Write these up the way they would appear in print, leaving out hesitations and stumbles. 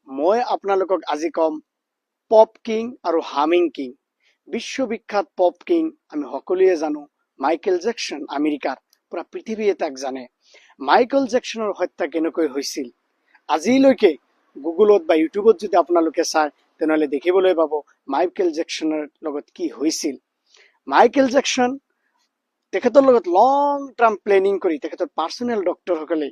মই আপোনালোকক আজি কম পপ কিং আৰু হামিং কিং। বিশ্ববিখ্যাত পপ কিং আমি সকলোৱে জানো মাইকেল জেকসন, আমেৰিকাৰ। পুৰা পৃথিৱীয়ে তাক জানে। মাইকেল জেকসনৰ হত্যা কেনেকৈ হৈছিল আজিলৈকে গুগলত বা ইউটিউবত যদি আপোনালোকে চায় তেনেহ'লে দেখিবলৈ পাব মাইকেল জেকসনৰ লগত কি হৈছিল। মাইকেল জেকসন তেখেতৰ লগত লং টাৰ্ম প্লেনিং কৰি তেখেতৰ পাৰ্চনেল ডক্টৰসকলে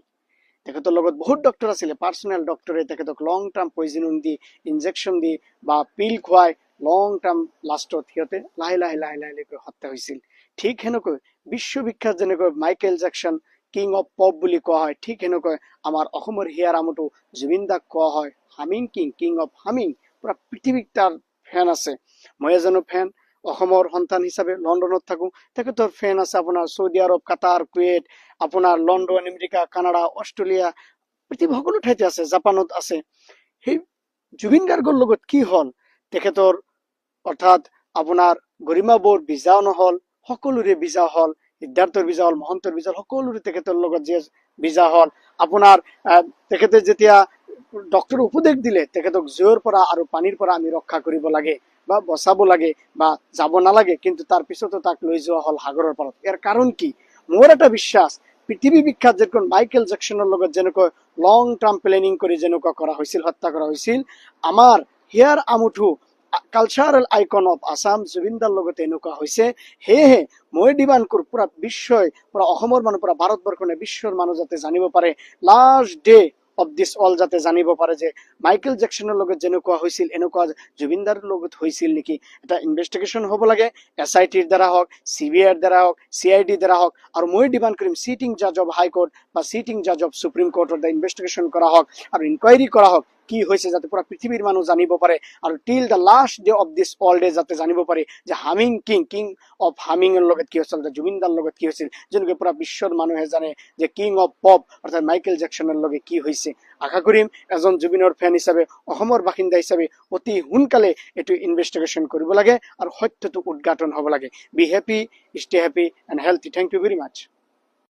তেখেতৰ লগত বহুত ডক্টৰ আছিলে, পাৰ্চনেল ডক্টৰে তেখেতক লং টাৰ্ম পয়জনিং দি, ইনজেকশ্যন দি বা পিল খুৱাই লং টাৰ্ম লাষ্টত সিহঁতে লাহে লাহে হত্যা হৈছিল। ঠিক সেনেকৈ বিশ্ববিখ্যাত যেনেকৈ Michael Jackson king of pop বুলি কোৱা হয়, ঠিক সেনেকৈ আমাৰ অসমৰ হিয়াৰ আমঠু জুবিন দাক কোৱা হয় humming king, king of humming. পুৰা পৃথিৱীত তাৰ ফেন আছে। মই এজনো ফেন, অসমৰ সন্তান হিচাপে লণ্ডনত থাকো। তেখেতৰ ফেন আছে আপোনাৰ চৌদি আৰব, কাটাৰ, কুৱেইট, আপোনাৰ লণ্ডন, আমেৰিকা, কানাডা, অষ্ট্ৰেলিয়া, পৃথিৱীৰ সকলো ঠাইতে আছে, জাপানত আছে। সেই জুবিন গাৰ্গৰ লগত কি হ'ল, তেখেতৰ অৰ্থাৎ আপোনাৰ গৰিমা বৌৰ বিজাও নহ'ল, সকলোৰে বিজা হ'ল, সিদ্ধাৰ্থৰ বিজা হ'ল, মহন্তৰ বিজা হ'ল, সকলোৰে তেখেতৰ লগত যে বিজা হ'ল। আপোনাৰ তেখেতে যেতিয়া ডক্টৰে উপদেশ দিলে তেখেতক জুইৰ পৰা আৰু পানীৰ পৰা আমি ৰক্ষা কৰিব লাগে বা বচাব লাগে বা যাব নালাগে, কিন্তু তাৰ পিছতো তাক লৈ যোৱা হ'ল সাগৰৰ পাৰত। ইয়াৰ কাৰণ কি? মোৰ এটা বিশ্বাস, পৃথিৱী বিখ্যাত যেনেকৈ মাইকেল জেকসনৰ লগত যেনেকৈ লং টাৰ্ম প্লেনিং কৰি যেনেকুৱা কৰা হৈছিল, হত্যা কৰা হৈছিল, আমাৰ হিয়াৰ আমঠু cultural icon of Assam Zubeen দাৰ লগত এনেকুৱা হৈছে। সেয়েহে মই ডিমাণ্ড কৰোঁ পুৰা বিশ্বই, পুৰা অসমৰ মানুহ, পুৰা ভাৰতবৰ্ষনে বিশ্বৰ মানুহ যাতে জানিব পাৰে, last day of this all যাতে জানিব পাৰে যে মাইকেল জেকসনৰ লগত যেনেকুৱা হৈছিল এনেকুৱা জুবিন দাৰ লগত হৈছিল নেকি। এটা ইনভেষ্টিগেশ্যন হ'ব লাগে, SITৰ দ্বাৰা হওক, CBIৰ দ্বাৰা হওক, CID দ্বাৰা হওক। আৰু মই ডিমাণ্ড কৰিম চিটিং জাজ অফ হাই কোৰ্ট বা চিটিং জাজ অফ সুপ্ৰিম কোৰ্টৰ দ্বাৰা ইনভেষ্টিগেশ্যন কৰা হওক আৰু ইনকুৱাইৰী কৰা হওক কি হৈছে, যাতে পুৰা পৃথিৱীৰ মানুহ জানিব পাৰে। আৰু টিল the last day of this all day যাতে জানিব পাৰে যে হামিং কিং, কিং অফ হামিঙৰ লগত কি হৈছিল, জুবিন দাৰ লগত কি হৈছিল, যেনেকৈ পুৰা বিশ্বৰ মানুহে জানে যে কিং অফ পপ অৰ্থাৎ মাইকেল জেকসনৰ লগত কি হৈছে। আশা কৰিম এজন জুবিনৰ ফেন হিচাপে, অসমৰ বাসিন্দা হিচাপে অতি সোনকালে এইটো ইনভেষ্টিগেশ্যন কৰিব লাগে আৰু সত্যটো উদঘাটন হ'ব লাগে। Be happy, stay happy and healthy. Thank you very much.